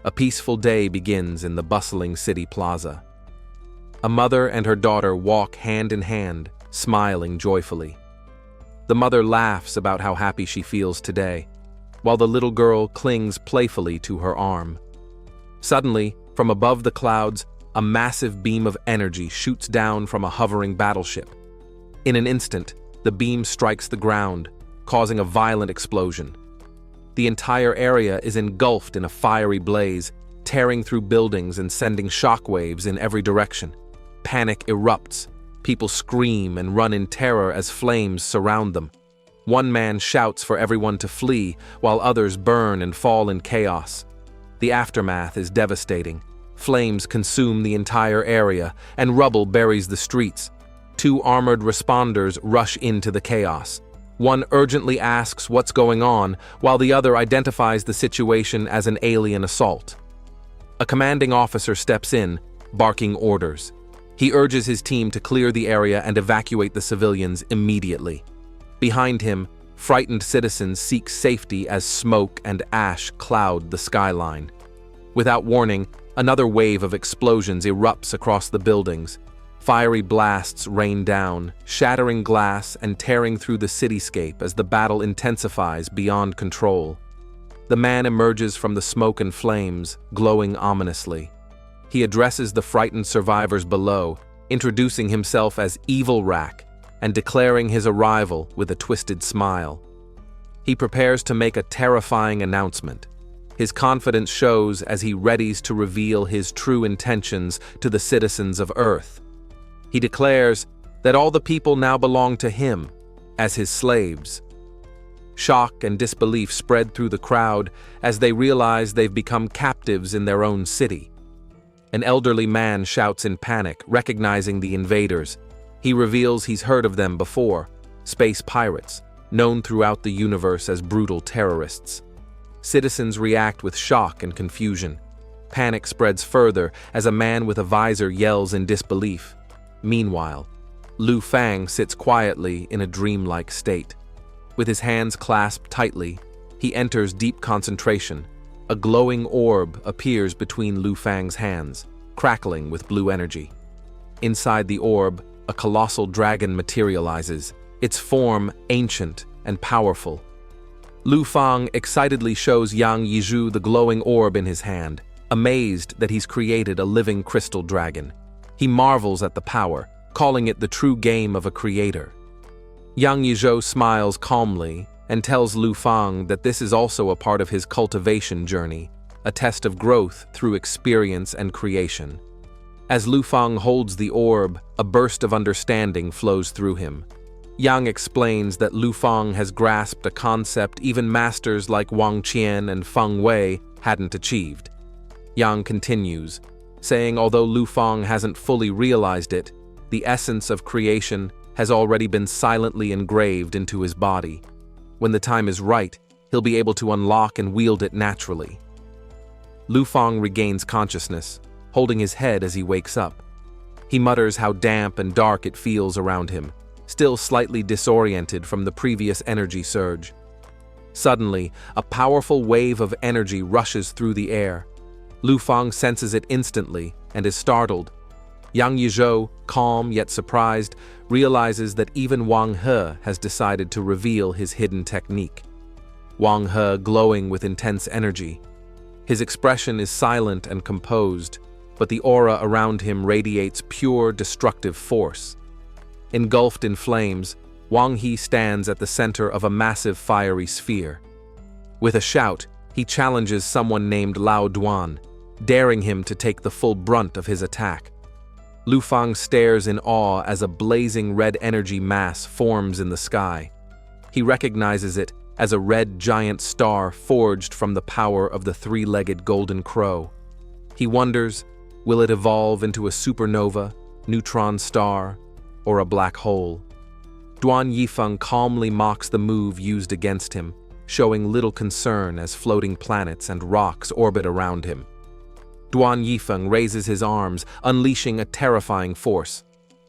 A peaceful day begins in the bustling city plaza. A mother and her daughter walk hand in hand, smiling joyfully. The mother laughs about how happy she feels today, while the little girl clings playfully to her arm. Suddenly, from above the clouds, a massive beam of energy shoots down from a hovering battleship. In an instant, the beam strikes the ground, causing a violent explosion. The entire area is engulfed in a fiery blaze, tearing through buildings and sending shockwaves in every direction. Panic erupts. People scream and run in terror as flames surround them. One man shouts for everyone to flee, while others burn and fall in chaos. The aftermath is devastating. Flames consume the entire area, and rubble buries the streets. Two armored responders rush into the chaos. One urgently asks what's going on, while the other identifies the situation as an alien assault. A commanding officer steps in, barking orders. He urges his team to clear the area and evacuate the civilians immediately. Behind him, frightened citizens seek safety as smoke and ash cloud the skyline. Without warning, another wave of explosions erupts across the buildings. Fiery blasts rain down, shattering glass and tearing through the cityscape as the battle intensifies beyond control. The man emerges from the smoke and flames, glowing ominously. He addresses the frightened survivors below, introducing himself as Evil Rack and declaring his arrival with a twisted smile. He prepares to make a terrifying announcement. His confidence shows as he readies to reveal his true intentions to the citizens of Earth. He declares that all the people now belong to him, as his slaves. Shock and disbelief spread through the crowd as they realize they've become captives in their own city. An elderly man shouts in panic, recognizing the invaders. He reveals he's heard of them before, space pirates, known throughout the universe as brutal terrorists. Citizens react with shock and confusion. Panic spreads further as a man with a visor yells in disbelief. Meanwhile, Lu Fang sits quietly in a dreamlike state. With his hands clasped tightly, he enters deep concentration. A glowing orb appears between Lu Fang's hands, crackling with blue energy. Inside the orb, a colossal dragon materializes, its form ancient and powerful. Lu Fang excitedly shows Yang Yizhu the glowing orb in his hand, amazed that he's created a living crystal dragon. He marvels at the power, calling it the true game of a creator. Yang Yizhou smiles calmly and tells Lu Fang that this is also a part of his cultivation journey, a test of growth through experience and creation. As Lu Fang holds the orb, a burst of understanding flows through him. Yang explains that Lu Fang has grasped a concept even masters like Wang Qian and Feng Wei hadn't achieved. Yang continues, saying although Lu Fang hasn't fully realized it, the essence of creation has already been silently engraved into his body. When the time is right, he'll be able to unlock and wield it naturally. Lu Fang regains consciousness, holding his head as he wakes up. He mutters how damp and dark it feels around him, still slightly disoriented from the previous energy surge. Suddenly, a powerful wave of energy rushes through the air. Lu Fang senses it instantly and is startled. Yang Yizhou, calm yet surprised, realizes that even Wang He has decided to reveal his hidden technique. Wang He glowing with intense energy. His expression is silent and composed, but the aura around him radiates pure destructive force. Engulfed in flames, Wang He stands at the center of a massive fiery sphere. With a shout, he challenges someone named Lao Duan, daring him to take the full brunt of his attack. Lu Fang stares in awe as a blazing red energy mass forms in the sky. He recognizes it as a red giant star forged from the power of the three-legged golden crow. He wonders, will it evolve into a supernova, neutron star, or a black hole? Duan Yifeng calmly mocks the move used against him, showing little concern as floating planets and rocks orbit around him. Duan Yifeng raises his arms, unleashing a terrifying force.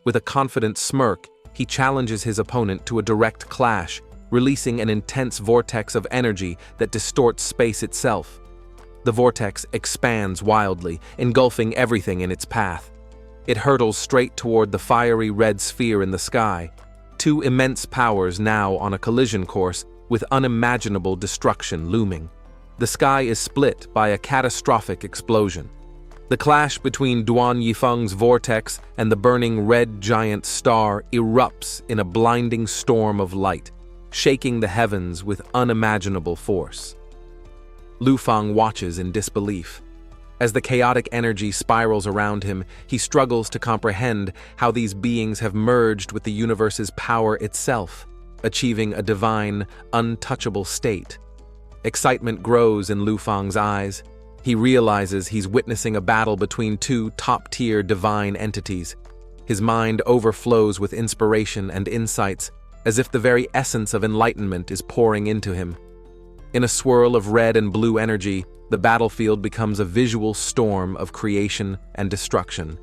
With a confident smirk, he challenges his opponent to a direct clash, releasing an intense vortex of energy that distorts space itself. The vortex expands wildly, engulfing everything in its path. It hurtles straight toward the fiery red sphere in the sky, two immense powers now on a collision course with unimaginable destruction looming. The sky is split by a catastrophic explosion. The clash between Duan Yifeng's vortex and the burning red giant star erupts in a blinding storm of light, shaking the heavens with unimaginable force. Lu Fang watches in disbelief. As the chaotic energy spirals around him, he struggles to comprehend how these beings have merged with the universe's power itself, achieving a divine, untouchable state. Excitement grows in Lu Fang's eyes. He realizes he's witnessing a battle between two top-tier divine entities. His mind overflows with inspiration and insights, as if the very essence of enlightenment is pouring into him. In a swirl of red and blue energy, the battlefield becomes a visual storm of creation and destruction.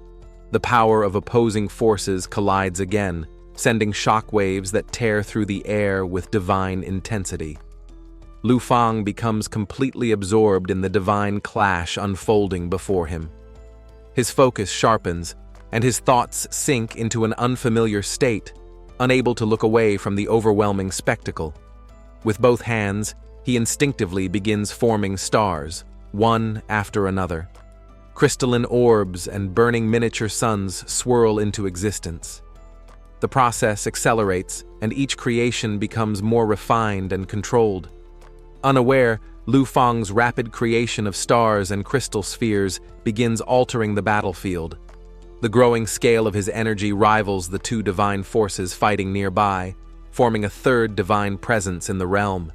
The power of opposing forces collides again, sending shockwaves that tear through the air with divine intensity. Lu Fang becomes completely absorbed in the divine clash unfolding before him. His focus sharpens, and his thoughts sink into an unfamiliar state, unable to look away from the overwhelming spectacle. With both hands, he instinctively begins forming stars, one after another. Crystalline orbs and burning miniature suns swirl into existence. The process accelerates, and each creation becomes more refined and controlled. Unaware, Lu Fang's rapid creation of stars and crystal spheres begins altering the battlefield. The growing scale of his energy rivals the two divine forces fighting nearby, forming a third divine presence in the realm.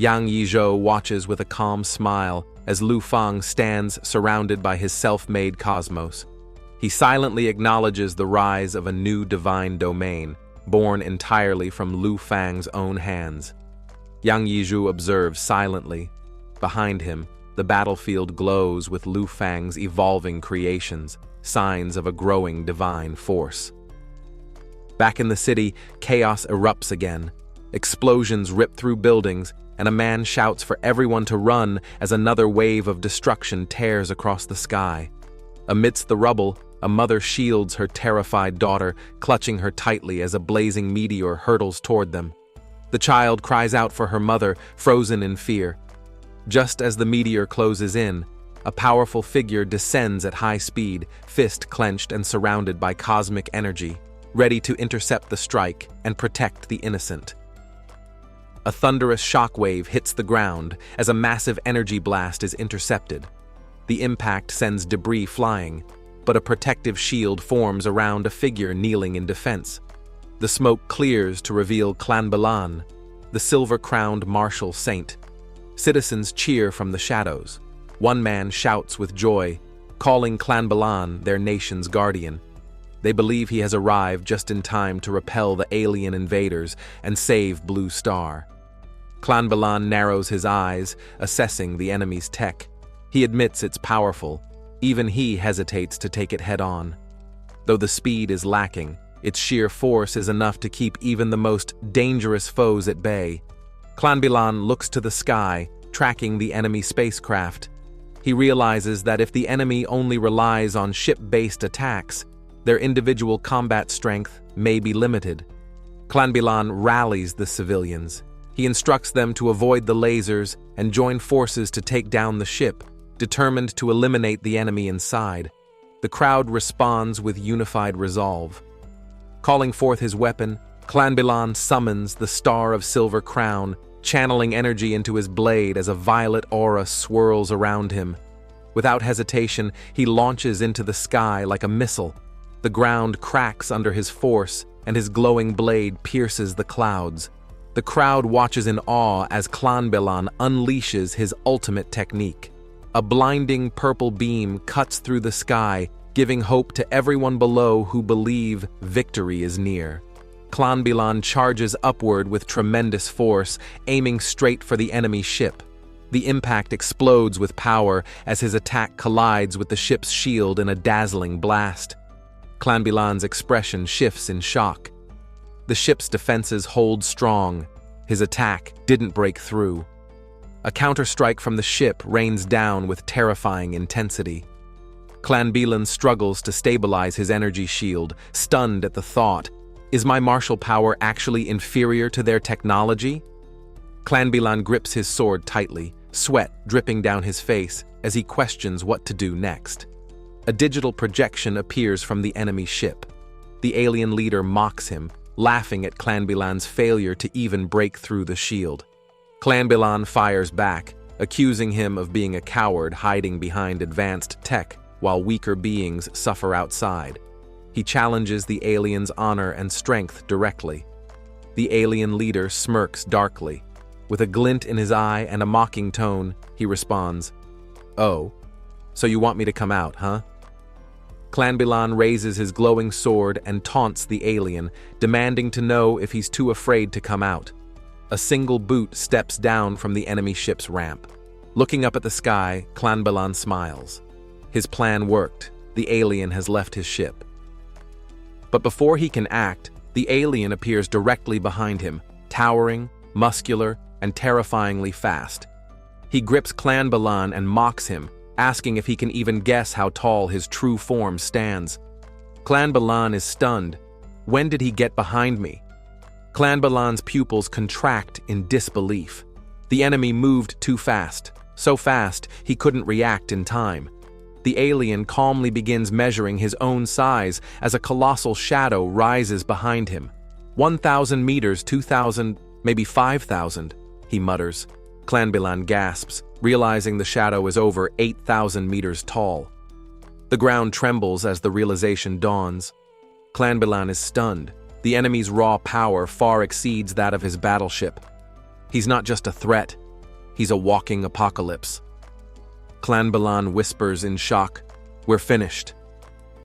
Yang Yizhou watches with a calm smile as Lu Fang stands surrounded by his self-made cosmos. He silently acknowledges the rise of a new divine domain, born entirely from Lu Fang's own hands. Yang Yizhou observes silently. Behind him, the battlefield glows with Lu Fang's evolving creations, signs of a growing divine force. Back in the city, chaos erupts again. Explosions rip through buildings, and a man shouts for everyone to run as another wave of destruction tears across the sky. Amidst the rubble, a mother shields her terrified daughter, clutching her tightly as a blazing meteor hurtles toward them. The child cries out for her mother, frozen in fear. Just as the meteor closes in, a powerful figure descends at high speed, fist clenched and surrounded by cosmic energy, ready to intercept the strike and protect the innocent. A thunderous shockwave hits the ground as a massive energy blast is intercepted. The impact sends debris flying, but a protective shield forms around a figure kneeling in defense. The smoke clears to reveal Clan Bilan, the silver-crowned martial saint. Citizens cheer from the shadows. One man shouts with joy, calling Clan Bilan their nation's guardian. They believe he has arrived just in time to repel the alien invaders and save Blue Star. Clan Bilan narrows his eyes, assessing the enemy's tech. He admits it's powerful. Even he hesitates to take it head-on. Though the speed is lacking, its sheer force is enough to keep even the most dangerous foes at bay. Clan Bilan looks to the sky, tracking the enemy spacecraft. He realizes that if the enemy only relies on ship-based attacks, their individual combat strength may be limited. Clan Bilan rallies the civilians. He instructs them to avoid the lasers and join forces to take down the ship, determined to eliminate the enemy inside. The crowd responds with unified resolve. Calling forth his weapon, Clan Bilan summons the Star of Silver Crown, channeling energy into his blade as a violet aura swirls around him. Without hesitation, he launches into the sky like a missile. The ground cracks under his force, and his glowing blade pierces the clouds. The crowd watches in awe as Clan Bilan unleashes his ultimate technique. A blinding purple beam cuts through the sky, giving hope to everyone below who believe victory is near. Clan Bilan charges upward with tremendous force, aiming straight for the enemy ship. The impact explodes with power as his attack collides with the ship's shield in a dazzling blast. Clan Bilan's expression shifts in shock. The ship's defenses hold strong. His attack didn't break through. A counterstrike from the ship rains down with terrifying intensity. Clan Bilan struggles to stabilize his energy shield, stunned at the thought, is my martial power actually inferior to their technology? Clan Bilan grips his sword tightly, sweat dripping down his face as he questions what to do next. A digital projection appears from the enemy ship. The alien leader mocks him, laughing at Clan Bilan's failure to even break through the shield. Clan Bilan fires back, accusing him of being a coward hiding behind advanced tech while weaker beings suffer outside. He challenges the alien's honor and strength directly. The alien leader smirks darkly. With a glint in his eye and a mocking tone, he responds, "Oh, so you want me to come out, huh?" Clan Bilan raises his glowing sword and taunts the alien, demanding to know if he's too afraid to come out. A single boot steps down from the enemy ship's ramp. Looking up at the sky, Clan Bilan smiles. His plan worked. The alien has left his ship. But before he can act, the alien appears directly behind him, towering, muscular, and terrifyingly fast. He grips Clan Bilan and mocks him, asking if he can even guess how tall his true form stands. Clan Bilan is stunned. When did he get behind me? Clan Bilan's pupils contract in disbelief. The enemy moved too fast, so fast he couldn't react in time. The alien calmly begins measuring his own size as a colossal shadow rises behind him. 1,000 meters, 2,000, maybe 5,000, he mutters. Clan Bilan gasps, realizing the shadow is over 8,000 meters tall. The ground trembles as the realization dawns. Clan Bilan is stunned. The enemy's raw power far exceeds that of his battleship. He's not just a threat, he's a walking apocalypse. Clan Bilan whispers in shock, "We're finished."